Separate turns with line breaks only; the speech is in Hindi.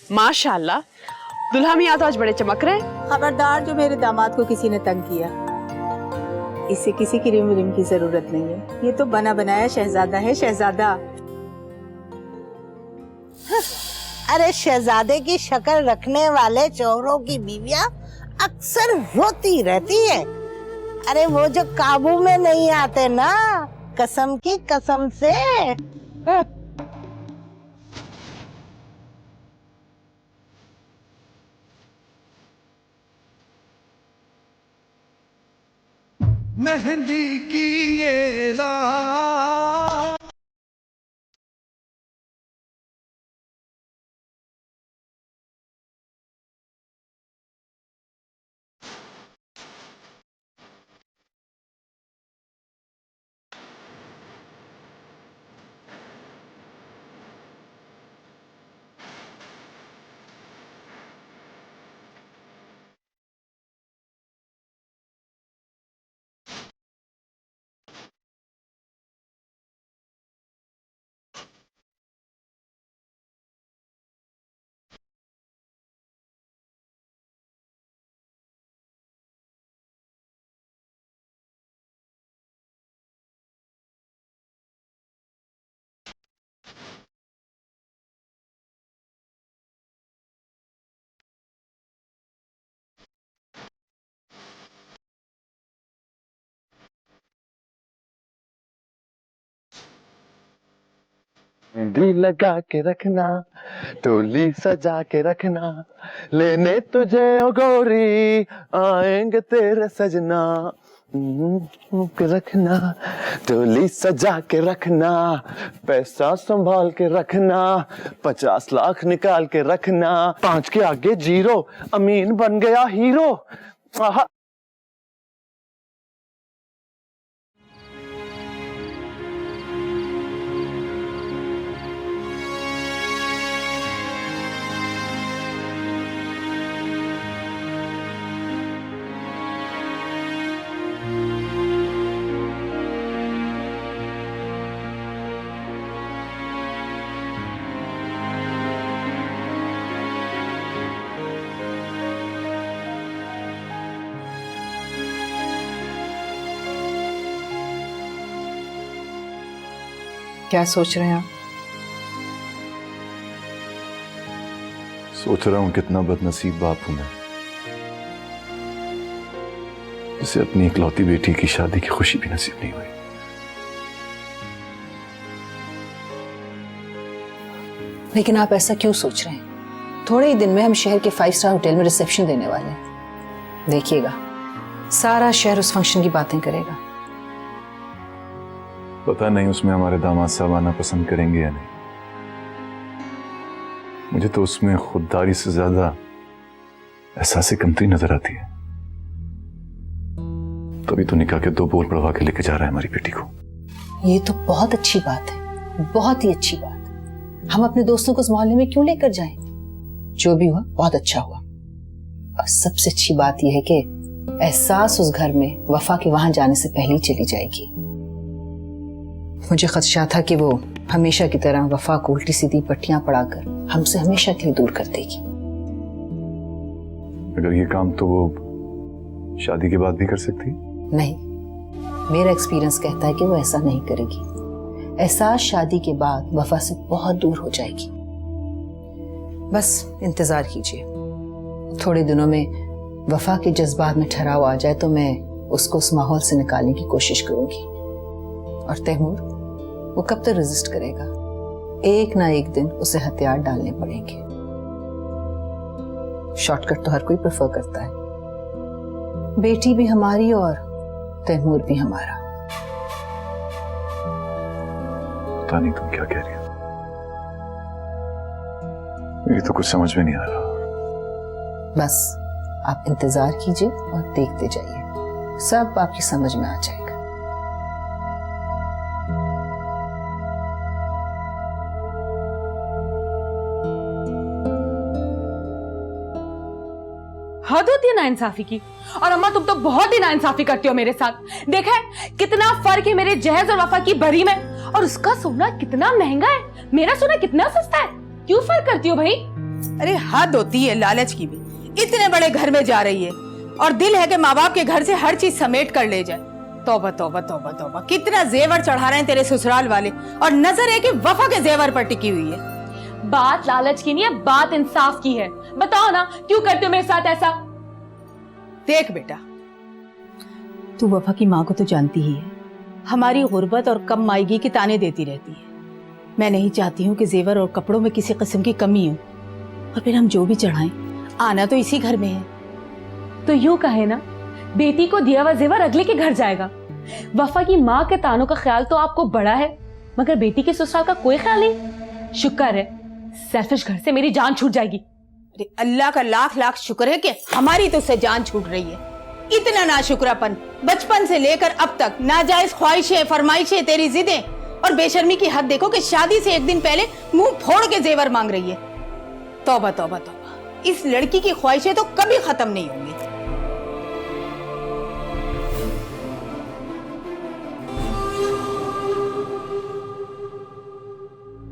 माशाल्लाह, दुल्हा मियाँ तो आज बड़े चमक रहे हैं।
खबरदार, जो मेरे दामाद को किसी ने तंग किया, इसे किसी क्रीम व्रीम की जरूरत नहीं है। ये तो बना बनाया शहजादा है, शहजादा।
अरे शहजादे की शक्ल रखने वाले चौरों की बीवियां अक्सर रोती रहती है। अरे वो जो काबू में नहीं आते ना, कसम की कसम से।
मेहंदी की ये रात
मेहंदी लगा के रखना, टोली सजा के रखना, लेने तुझे ओ गौरी आएंगे तेरे सजना। के रखना, टोली सजा के रखना, पैसा संभाल के रखना, 50 लाख निकाल के रखना, 5 के आगे जीरो, अमीन बन गया हीरो। आहा।
क्या सोच रहे हैं आप?
सोच रहा हूं कितना बदनसीब बाप हूं मैं, जिसे अपनी इकलौती बेटी की शादी की खुशी भी नसीब नहीं हुई।
लेकिन आप ऐसा क्यों सोच रहे हैं? थोड़े ही दिन में हम शहर के 5 स्टार होटल में रिसेप्शन देने वाले हैं। देखिएगा, सारा शहर उस फंक्शन की बातें करेगा।
पता नहीं उसमें हमारे दामाद साहब आना पसंद करेंगे या नहीं। मुझे तो उसमें खुददारी से ज्यादा एहसास कमतरी नजर आती है। तभी तो निकाह के 2 बोल पढ़वा के लेके जा रहा है हमारी बेटी को।
ये तो बहुत अच्छी बात है, बहुत ही अच्छी बात। हम अपने दोस्तों को इस मोहल्ले में क्यों लेकर जाएं? जो भी हुआ बहुत अच्छा हुआ। और सबसे अच्छी बात यह है कि एहसास उस घर में वफा के वहां जाने से पहले ही चली जाएगी। मुझे खदशा था कि वो हमेशा की तरह वफा को उल्टी सीधी पट्टियां पड़ाकर हमसे हमेशा के लिए दूर कर देगी।
अगर ये काम तो वो शादी के बाद भी कर सकती?
नहीं, मेरा एक्सपीरियंस कहता है कि वो ऐसा नहीं करेगी। एहसास शादी के बाद वफा से बहुत दूर हो जाएगी। बस इंतजार कीजिए, थोड़े दिनों में वफा के जज्बात में ठहराव आ जाए तो मैं उसको उस माहौल से निकालने की कोशिश करूंगी। और तैमूर, वो कब तक रेजिस्ट करेगा? एक ना एक दिन उसे हथियार डालने पड़ेंगे। शॉर्टकट तो हर कोई प्रेफर करता है। बेटी भी हमारी और तैमूर भी हमारा।
पता नहीं तुम क्या कह रही हो, मेरी तो कुछ समझ में नहीं आ रहा।
बस आप इंतजार कीजिए और देखते जाइए, सब आपकी समझ में आ जाएगा।
हद होती है नाइंसाफी की। और अम्मा, तुम तो बहुत ही नाइंसाफी करती हो मेरे साथ। देखा है कितना फर्क है मेरे जहेज और वफा की बरी में, और उसका सोना कितना महंगा है, मेरा सोना कितना सस्ता है। क्यों फर्क करती हो भाई?
अरे हद होती है लालच की भी। इतने बड़े घर में जा रही है और दिल है कि माँ बाप के घर से हर चीज समेट कर ले जाए। तौबा तौबा तौबा तौबा, कितना जेवर चढ़ा रहे हैं तेरे ससुराल वाले, और नजर है कि वफा के जेवर पर टिकी हुई है।
बात लालच की नहीं है, बात इंसाफ की है। बताओ ना, क्यों करते हो मेरे साथ ऐसा?
देख बेटा, तू वफा की माँ को तो जानती ही है, हमारी गुर्बत और कम मायगी की ताने देती रहती है। मैं नहीं चाहती हूँ कि जेवर और कपड़ों में किसी किस्म की कमी हो, और फिर हम जो भी चढ़ाएं, आना तो इसी घर में है।
तो यूं कहे ना, बेटी को दिया हुआ जेवर अगले के घर जाएगा। वफा की माँ के तानों का ख्याल तो आपको बड़ा है, मगर बेटी के ससुराल का कोई ख्याल नहीं। शुक्र है, सेल्फिश घर से मेरी जान छूट जाएगी।
अरे अल्लाह का लाख लाख शुक्र है कि हमारी तुझसे जान छूट रही है। इतना नाशुक्रापन बचपन से लेकर अब तक, नाजायज ख्वाहिशें, फरमाइशें, तेरी जिदें और बेशर्मी की हद देखो कि शादी से एक दिन पहले मुंह फोड़ के जेवर मांग रही है। तौबा तौबा तौबा, इस लड़की की ख्वाहिशें तो कभी खत्म नहीं होंगी।